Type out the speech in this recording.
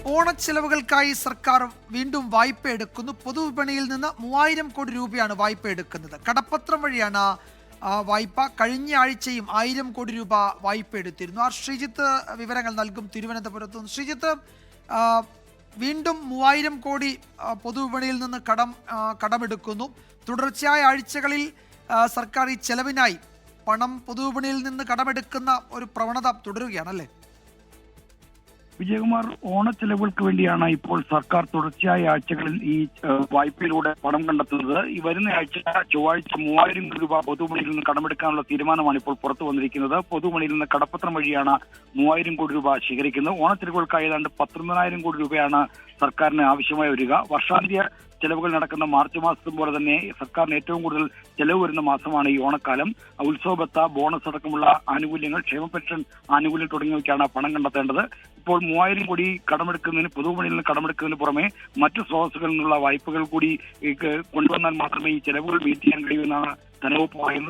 ഓണച്ചെലവുകൾക്കായി സർക്കാർ വീണ്ടും വായ്പ എടുക്കുന്നു. പൊതുവിപണിയിൽ നിന്ന് 3000 കോടി രൂപയാണ് വായ്പ എടുക്കുന്നത്. കടപ്പത്രം വഴിയാണ് വായ്പ. കഴിഞ്ഞ ആഴ്ചയും 1000 കോടി രൂപ വായ്പ എടുത്തിരുന്നു. ശ്രീജിത്ത് വിവരങ്ങൾ നൽകും തിരുവനന്തപുരത്ത് നിന്ന്. ശ്രീജിത്ത്, വീണ്ടും 3000 കോടി പൊതുവിപണിയിൽ നിന്ന് കടമെടുക്കുന്നു. തുടർച്ചയായ ആഴ്ചകളിൽ സർക്കാർ ഈ ചെലവിനായി പണം പൊതുവിപണിയിൽ നിന്ന് കടമെടുക്കുന്ന ഒരു പ്രവണത തുടരുകയാണല്ലേ? വിജയകുമാർ, ഓണച്ചെലവുകൾക്ക് വേണ്ടിയാണ് ഇപ്പോൾ സർക്കാർ തുടർച്ചയായ ആഴ്ചകളിൽ ഈ വായ്പയിലൂടെ പണം കണ്ടെത്തുന്നത്. ഈ വരുന്ന ആഴ്ച ചൊവ്വാഴ്ച 3000 കോടി രൂപ പൊതുവിപണിയിൽ നിന്ന് കടമെടുക്കാനുള്ള തീരുമാനമാണ് ഇപ്പോൾ പുറത്തു വന്നിരിക്കുന്നത്. പൊതുവിപണിയിൽ നിന്ന് കടപ്പത്രം വഴിയാണ് 3000 കോടി രൂപ ശേഖരിക്കുന്നത്. ഓണച്ചെലവുകൾക്ക് ഏതാണ്ട് 19,000 കോടി രൂപയാണ് സർക്കാരിന് ആവശ്യമായി വരിക. വർഷാന്ത്യ ചെലവുകൾ നടക്കുന്ന മാർച്ച് മാസത്തും പോലെ തന്നെ സർക്കാരിന് ഏറ്റവും കൂടുതൽ ചെലവ് വരുന്ന മാസമാണ് ഈ ഓണക്കാലം. ഉത്സവ ബത്ത, ബോണസ് അടക്കമുള്ള ആനുകൂല്യങ്ങൾ, ക്ഷേമ പെൻഷൻ ആനുകൂല്യം തുടങ്ങിയവയ്ക്കാണ് പണം കണ്ടെത്തേണ്ടത്. ഇപ്പോൾ 3000 കോടി കടമെടുക്കുന്നതിന്, പൊതുവിപണിയിൽ നിന്ന് കടമെടുക്കുന്നതിന് പുറമെ മറ്റു സ്രോതസ്സുകളിൽ നിന്നുള്ള വായ്പകൾ കൂടി കൊണ്ടുവന്നാൽ മാത്രമേ ഈ ചെലവുകൾ മീറ്റ് ചെയ്യാൻ കഴിയുമെന്നാണ് ധനവകുപ്പ് പറയുന്നത്.